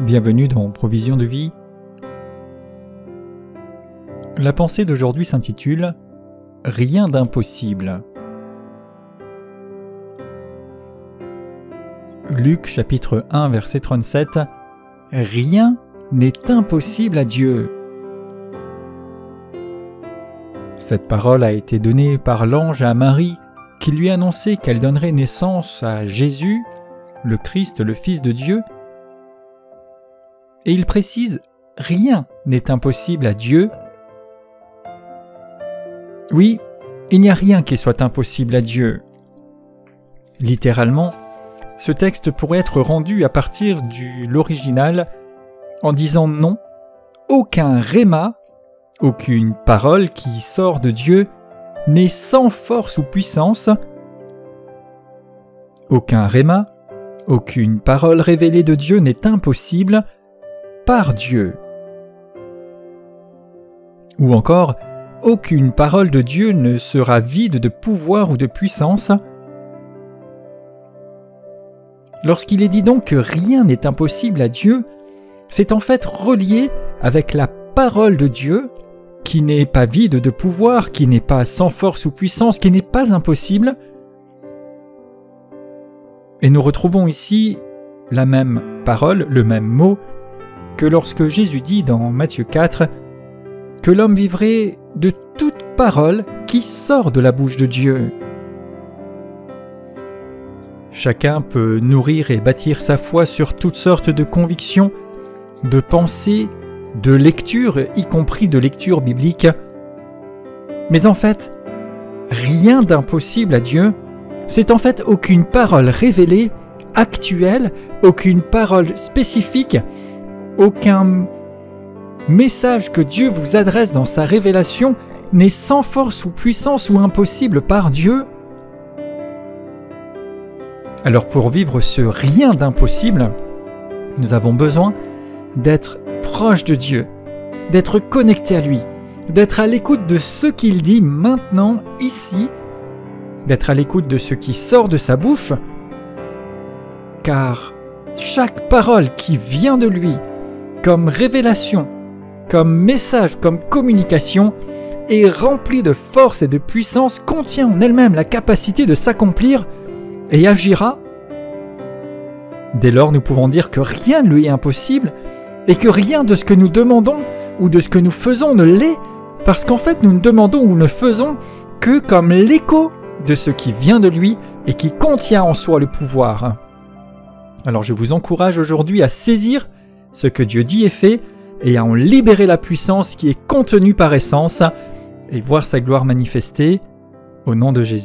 Bienvenue dans Provision de vie. La pensée d'aujourd'hui s'intitule « Rien d'impossible ». Luc chapitre 1 verset 37 « Rien n'est impossible à Dieu ». Cette parole a été donnée par l'ange à Marie qui lui annonçait qu'elle donnerait naissance à Jésus, le Christ, le Fils de Dieu. Et il précise « Rien n'est impossible à Dieu ». Oui, il n'y a rien qui soit impossible à Dieu. Littéralement, ce texte pourrait être rendu à partir de l'original en disant non, aucun réma, aucune parole qui sort de Dieu n'est sans force ou puissance. Aucun réma, aucune parole révélée de Dieu n'est impossible par Dieu. Ou encore, aucune parole de Dieu ne sera vide de pouvoir ou de puissance. Lorsqu'il est dit donc que rien n'est impossible à Dieu, c'est en fait relié avec la parole de Dieu, qui n'est pas vide de pouvoir, qui n'est pas sans force ou puissance, qui n'est pas impossible. Et nous retrouvons ici la même parole, le même mot, que lorsque Jésus dit dans Matthieu 4 que l'homme vivrait de toute parole qui sort de la bouche de Dieu. Chacun peut nourrir et bâtir sa foi sur toutes sortes de convictions, de pensées, de lectures, y compris de lectures bibliques. Mais en fait, rien d'impossible à Dieu, c'est en fait aucune parole révélée, actuelle, aucune parole spécifique, aucun message que Dieu vous adresse dans sa révélation n'est sans force ou puissance ou impossible par Dieu. Alors pour vivre ce rien d'impossible, nous avons besoin d'être proche de Dieu, d'être connecté à lui, d'être à l'écoute de ce qu'il dit maintenant, ici, d'être à l'écoute de ce qui sort de sa bouche, car chaque parole qui vient de lui, comme révélation, comme message, comme communication, est remplie de force et de puissance, contient en elle-même la capacité de s'accomplir et agira. Dès lors, nous pouvons dire que rien ne lui est impossible et que rien de ce que nous demandons ou de ce que nous faisons ne l'est, parce qu'en fait, nous ne demandons ou ne faisons que comme l'écho de ce qui vient de lui et qui contient en soi le pouvoir. Alors je vous encourage aujourd'hui à saisir ce que Dieu dit et fait, et à en libérer la puissance qui est contenue par essence, et voir sa gloire manifestée, au nom de Jésus.